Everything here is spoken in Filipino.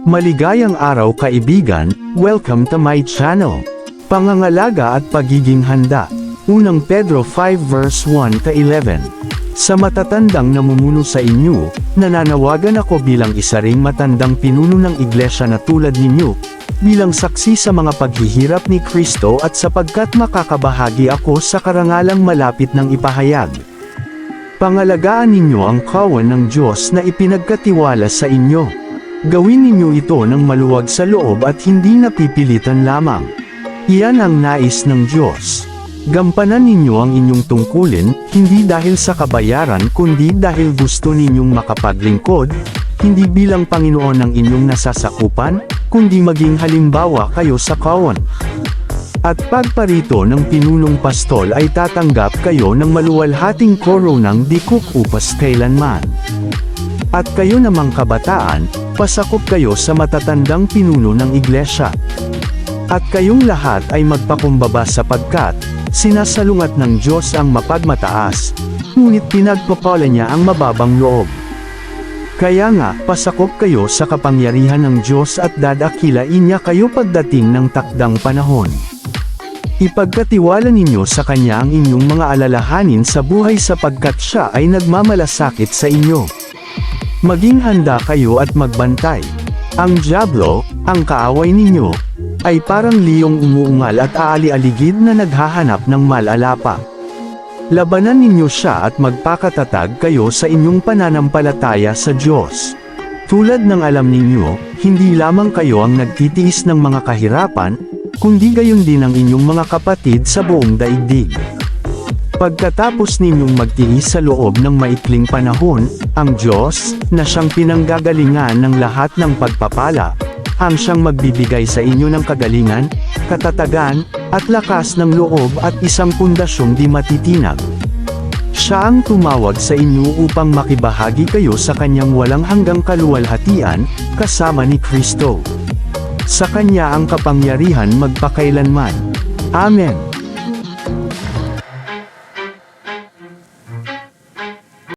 Maligayang araw kaibigan, welcome to my channel. Pangangalaga at pagiging handa. Unang Pedro 5 verse 1 to 11. Sa matatandang namumuno sa inyo, nananawagan ako bilang isa ring matandang pinuno ng iglesia na tulad ninyo, bilang saksi sa mga paghihirap ni Kristo at sapagkat makakabahagi ako sa karangalang malapit ng ipahayag. Pangalagaan ninyo ang kawan ng Diyos na ipinagkatiwala sa inyo. Gawin ninyo ito ng maluwag sa loob at hindi napipilitan lamang. Iyan ang nais ng Diyos. Gampanan ninyo ang inyong tungkulin, hindi dahil sa kabayaran kundi dahil gusto ninyong makapaglingkod, hindi bilang Panginoon ng inyong nasasakupan, kundi maging halimbawa kayo sa kawan. At pagparito ng pinunong pastol ay tatanggap kayo ng maluwalhating koronang di kukupas kailanman. At kayo namang kabataan, pasakop kayo sa matatandang pinuno ng iglesia. At kayong lahat ay magpakumbaba sapagkat, sinasalungat ng Diyos ang mapagmataas, ngunit pinagpapala niya ang mababang loob. Kaya nga, pasakop kayo sa kapangyarihan ng Diyos at dadakilain niya kayo pagdating ng takdang panahon. Ipagkatiwala ninyo sa Kanya ang inyong mga alalahanin sa buhay sapagkat Siya ay nagmamalasakit sa inyo. Maging handa kayo at magbantay. Ang dyablo, ang kaaway ninyo, ay parang liyong umuungal at aali-aligid na naghahanap ng malalapa. Labanan ninyo siya at magpakatatag kayo sa inyong pananampalataya sa Diyos. Tulad ng alam ninyo, hindi lamang kayo ang nagtitiis ng mga kahirapan, kundi gayon din ang inyong mga kapatid sa buong daigdig. Pagkatapos ninyong magtiis sa loob ng maikling panahon, ang Diyos, na siyang pinanggagalingan ng lahat ng pagpapala, ang siyang magbibigay sa inyo ng kagalingan, katatagan, at lakas ng loob at isang pundasyong di matitinag. Siya ang tumawag sa inyo upang makibahagi kayo sa Kanyang walang hanggang kaluwalhatian, kasama ni Kristo. Sa Kanya ang kapangyarihan magpakailanman. Amen.